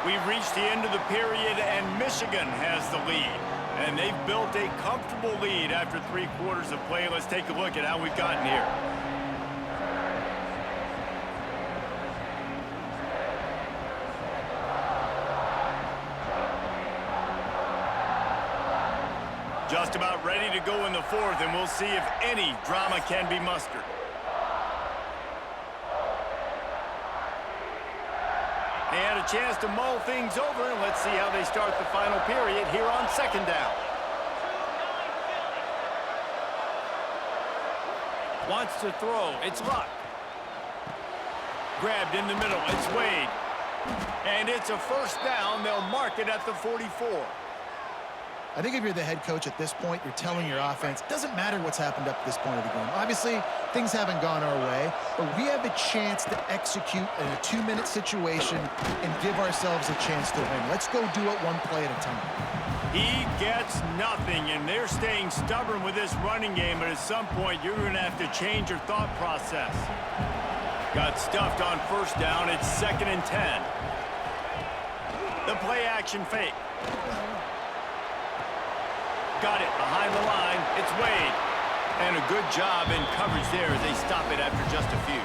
We've reached the end of the period, and Michigan has the lead. And they've built a comfortable lead after 3 quarters of play. Let's take a look at how we've gotten here. Just about ready to go in the 4th, and we'll see if any drama can be mustered. They had a chance to mull things over, and let's see how they start the final period here on 2nd down. Wants to throw. It's Luck. Grabbed in the middle. It's Wade. And it's a 1st down. They'll mark it at the 44. I think if you're the head coach at this point, you're telling your offense, it doesn't matter what's happened up to this point of the game. Obviously, things haven't gone our way, but we have a chance to execute in a 2-minute situation and give ourselves a chance to win. Let's go do it one play at a time. He gets nothing, and they're staying stubborn with this running game, but at some point, you're going to have to change your thought process. Got stuffed on 1st down. It's 2nd and 10. The play action fake. Got it behind the line. It's Wade. And a good job in coverage there as they stop it after just a few.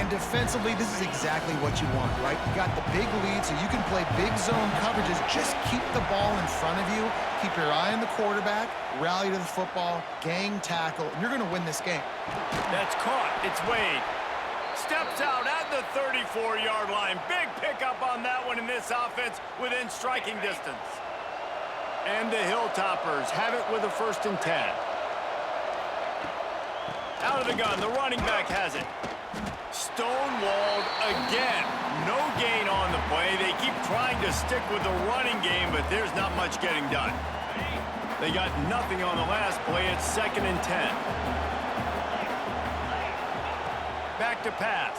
And defensively, this is exactly what you want, right? You got the big lead, so you can play big zone coverages. Just keep the ball in front of you. Keep your eye on the quarterback. Rally to the football. Gang tackle. And you're going to win this game. That's caught. It's Wade. Steps out at the 34-yard line. Big pickup on that one in this offense within striking distance. And the Hilltoppers have it with a 1st and 10. Out of the gun, the running back has it. Stonewalled again. No gain on the play. They keep trying to stick with the running game, but there's not much getting done. They got nothing on the last play. It's 2nd and 10. Back to pass.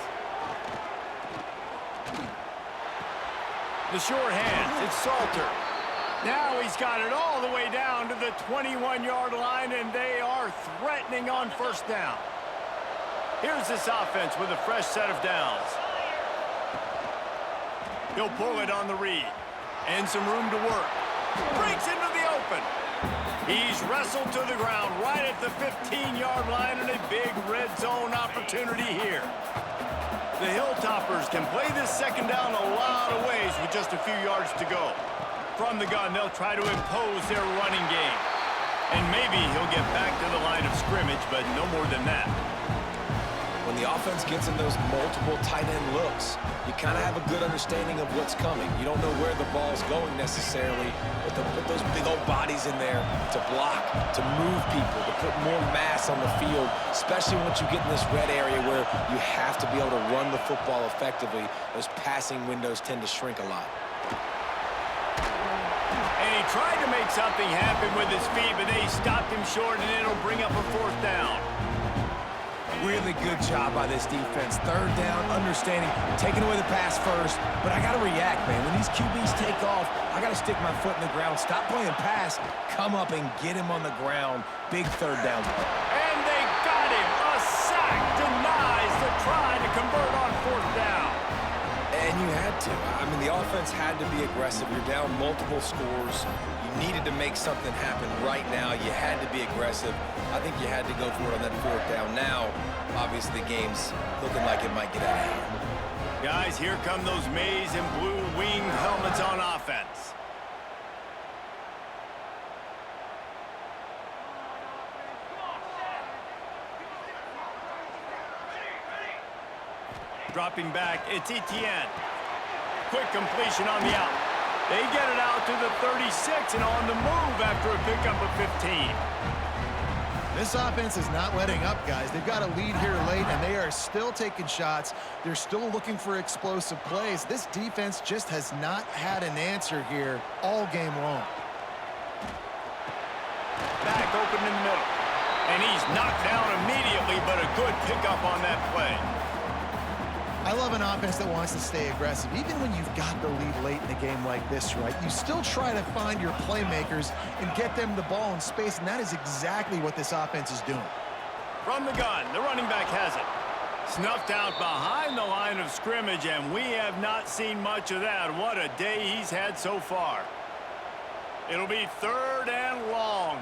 The short hands. It's Salter. Now he's got it all the way down to the 21-yard line, and they are threatening on 1st down. Here's this offense with a fresh set of downs. He'll pull it on the read. And some room to work. Breaks into the open. He's wrestled to the ground right at the 15-yard line, and a big red zone opportunity here. The Hilltoppers can play this 2nd down a lot of ways with just a few yards to go. From the gun, they'll try to impose their running game. And maybe he'll get back to the line of scrimmage, but no more than that. When the offense gets in those multiple tight end looks, you kind of have a good understanding of what's coming. You don't know where the ball's going necessarily, but to put those big old bodies in there to block, to move people, to put more mass on the field, especially once you get in this red area where you have to be able to run the football effectively. Those passing windows tend to shrink a lot. And he tried to make something happen with his feet, but they stopped him short, and it'll bring up a 4th down. Really good job by this defense. 3rd down, understanding, taking away the pass first, but I got to react, man. When these QBs take off, I got to stick my foot in the ground, stop playing pass, come up and get him on the ground. Big 3rd down. And they got him. A sack denies the try to convert on 4th down. And you had to. I mean, the offense had to be aggressive. You're down multiple scores. You needed to make something happen right now. You had to be aggressive. I think you had to go for it on that 4th down. Now, obviously, the game's looking like it might get out of hand. Guys, here come those maize and blue wing helmets on offense. Dropping back, it's Etienne. Quick completion on the out. They get it out to the 36 and on the move after a pickup of 15. This offense is not letting up, guys. They've got a lead here late, and they are still taking shots. They're still looking for explosive plays. This defense just has not had an answer here all game long. Back open in the middle. And he's knocked down immediately, but a good pickup on that play. I love an offense that wants to stay aggressive. Even when you've got the lead late in a game like this, right, you still try to find your playmakers and get them the ball in space, and that is exactly what this offense is doing. From the gun, the running back has it. Snuffed out behind the line of scrimmage, and we have not seen much of that. What a day he's had so far. It'll be 3rd and long.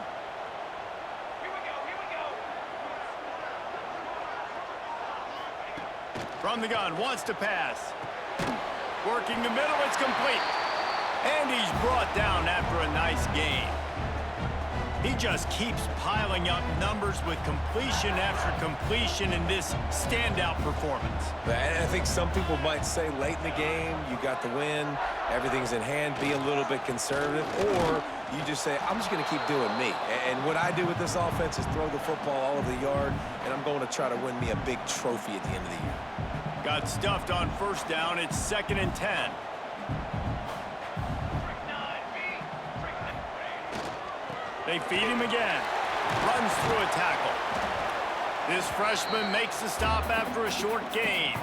From the gun, wants to pass. Working the middle, it's complete. And he's brought down after a nice gain. He just keeps piling up numbers with completion after completion in this standout performance. And I think some people might say late in the game, you got the win, everything's in hand, be a little bit conservative, or you just say, I'm just going to keep doing me. And what I do with this offense is throw the football all over the yard, and I'm going to try to win me a big trophy at the end of the year. Got stuffed on 1st down. It's 2nd and 10. They feed him again. Runs through a tackle. This freshman makes the stop after a short gain.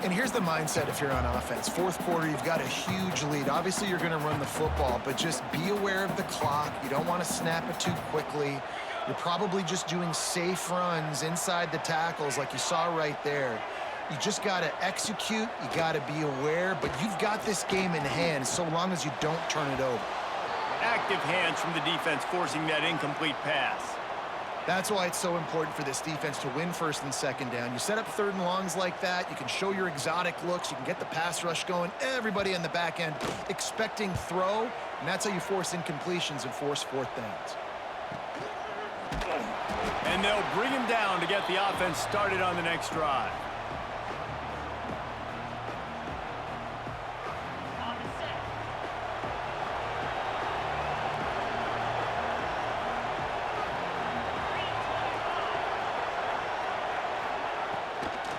And here's the mindset if you're on offense. 4th quarter, you've got a huge lead. Obviously, you're going to run the football, but just be aware of the clock. You don't want to snap it too quickly. You're probably just doing safe runs inside the tackles like you saw right there. You just got to execute. You got to be aware, but you've got this game in hand so long as you don't turn it over. Active hands from the defense forcing that incomplete pass. That's why it's so important for this defense to win 1st and 2nd down. You set up 3rd and longs like that. You can show your exotic looks. You can get the pass rush going. Everybody on the back end expecting throw, and that's how you force incompletions and force 4th downs. And they'll bring him down to get the offense started on the next drive.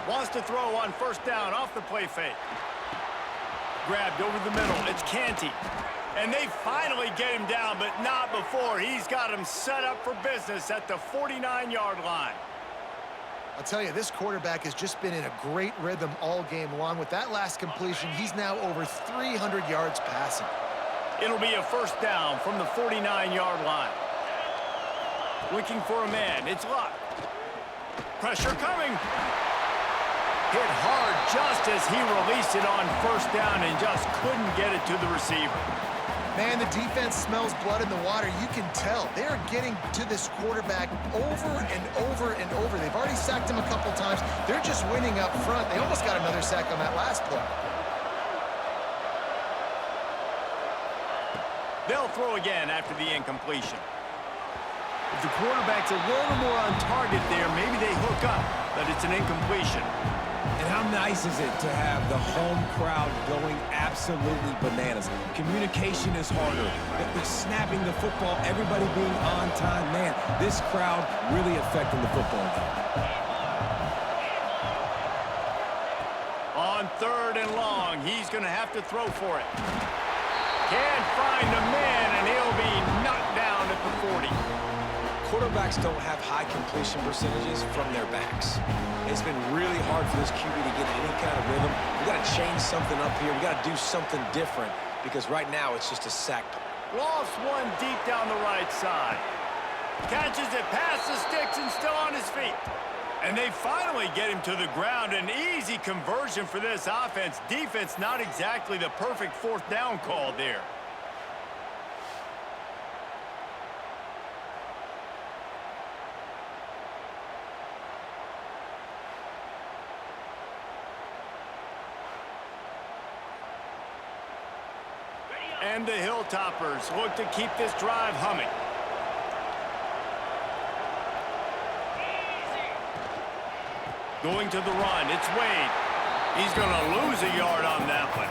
Wants to throw on 1st down off the play fake. Grabbed over the middle. It's Canty. And they finally get him down, but not before. He's got him set up for business at the 49-yard line. I'll tell you, this quarterback has just been in a great rhythm all game long. With that last completion, he's now over 300 yards passing. It'll be a 1st down from the 49-yard line. Looking for a man. It's Luck. Pressure coming. Hit hard just as he released it on 1st down and just couldn't get it to the receiver. Man, the defense smells blood in the water. You can tell. They're getting to this quarterback over and over and over. They've already sacked him a couple times. They're just winning up front. They almost got another sack on that last play. They'll throw again after the incompletion. If the quarterback's a little more on target there, maybe they hook up, but it's an incompletion. And how nice is it to have the home crowd going absolutely bananas? Communication is harder. They're snapping the football, everybody being on time. Man, this crowd really affecting the football game. On 3rd and long, he's going to have to throw for it. Can't find a man, and he'll be knocked down at the 40. Quarterbacks don't have high completion percentages from their backs. It's been really hard for this QB to get any kind of rhythm. We got to change something up here. We got to do something different because right now it's just a sack. Lost one deep down the right side. Catches it past the sticks and still on his feet. And they finally get him to the ground. An easy conversion for this offense. Defense not exactly the perfect 4th down call there. And the Hilltoppers look to keep this drive humming. Going to the run, it's Wade. He's going to lose a yard on that one.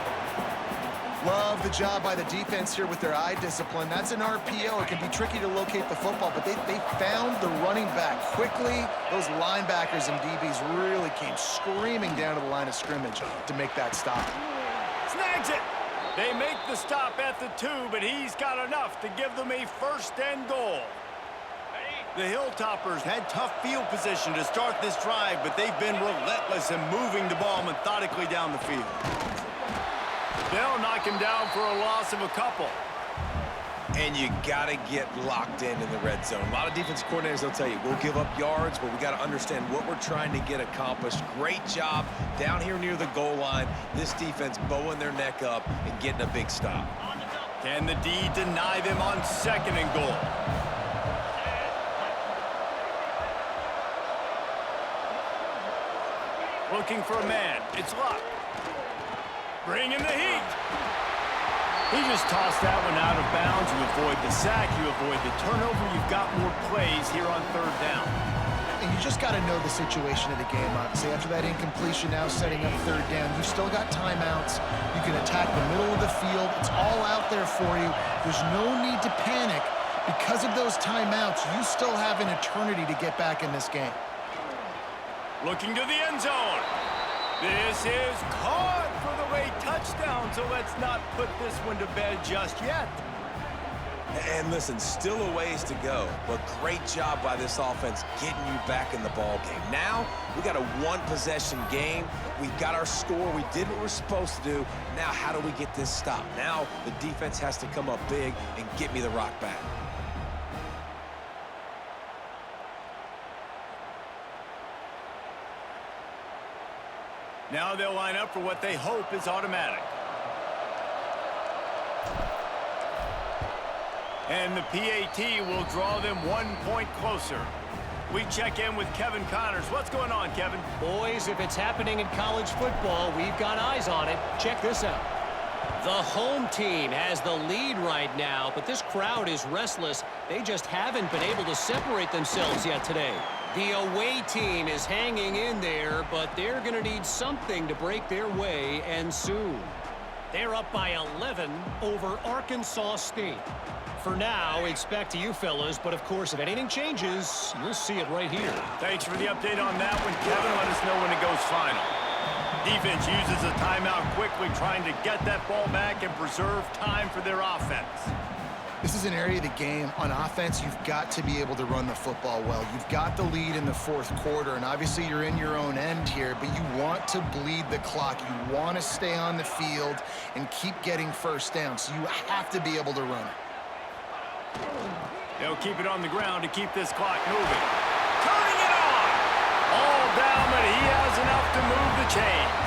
Love the job by the defense here with their eye discipline. That's an RPO. It can be tricky to locate the football, but they found the running back quickly. Those linebackers and DBs really came screaming down to the line of scrimmage to make that stop. Snags it. They make the stop at the 2, but he's got enough to give them a 1st and goal. The Hilltoppers had tough field position to start this drive, but they've been relentless in moving the ball methodically down the field. They'll knock him down for a loss of a couple. And you got to get locked in the red zone. A lot of defense coordinators, they'll tell you, we'll give up yards, but we got to understand what we're trying to get accomplished. Great job down here near the goal line. This defense bowing their neck up and getting a big stop. Can the D deny them on 2nd and goal? Looking for a man. It's Luck. Bring in the heat. He just tossed that one out of bounds. You avoid the sack. You avoid the turnover. You've got more plays here on 3rd down. And you just got to know the situation of the game, obviously. After that incompletion, now setting up 3rd down, you've still got timeouts. You can attack the middle of the field. It's all out there for you. There's no need to panic. Because of those timeouts, you still have an eternity to get back in this game. Looking to the end zone. This is caught for the late touchdown, so let's not put this one to bed just yet. And listen, still a ways to go, but great job by this offense getting you back in the ball game. Now, we got a 1-possession game. We got our score. We did what we're supposed to do. Now, how do we get this stop? Now, the defense has to come up big and get me the rock back. Now they'll line up for what they hope is automatic. And the PAT will draw them 1 point closer. We check in with Kevin Connors. What's going on, Kevin? Boys, if it's happening in college football, we've got eyes on it. Check this out. The home team has the lead right now, but this crowd is restless. They just haven't been able to separate themselves yet today. The away team is hanging in there, but they're going to need something to break their way, and soon. They're up by 11 over Arkansas State. For now, it's back to you fellas, but of course, if anything changes, you'll see it right here. Thanks for the update on that one, Kevin. Let us know when it goes final. Defense uses a timeout quickly, trying to get that ball back and preserve time for their offense. This is an area of the game. On offense, you've got to be able to run the football well. You've got the lead in the 4th quarter, and obviously you're in your own end here, but you want to bleed the clock. You want to stay on the field and keep getting 1st down, so you have to be able to run it. They'll keep it on the ground to keep this clock moving. Turning it on! All down, but he has enough to move the chains.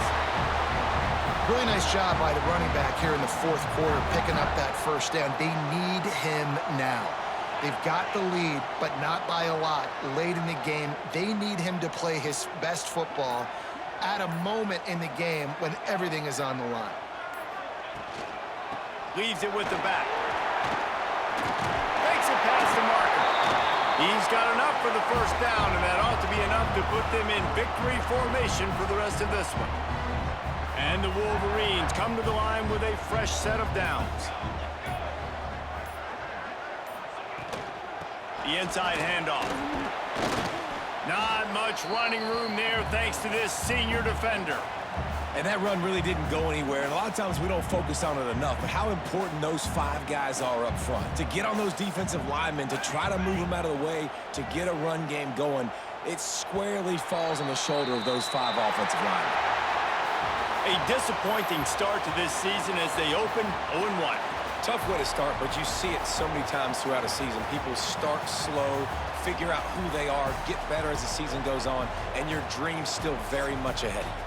Really nice job by the running back here in the 4th quarter, picking up that 1st down. They need him now. They've got the lead, but not by a lot. Late in the game, they need him to play his best football at a moment in the game when everything is on the line. Leaves it with the back. Makes it past the marker. He's got enough for the 1st down, and that ought to be enough to put them in victory formation for the rest of this one. And the Wolverines come to the line with a fresh set of downs. The inside handoff. Not much running room there thanks to this senior defender. And that run really didn't go anywhere. And a lot of times we don't focus on it enough, but how important those 5 guys are up front. To get on those defensive linemen, to try to move them out of the way, to get a run game going, it squarely falls on the shoulder of those 5 offensive linemen. A disappointing start to this season as they open 0-1. Tough way to start, but you see it so many times throughout a season. People start slow, figure out who they are, get better as the season goes on, and your dream's still very much ahead of you.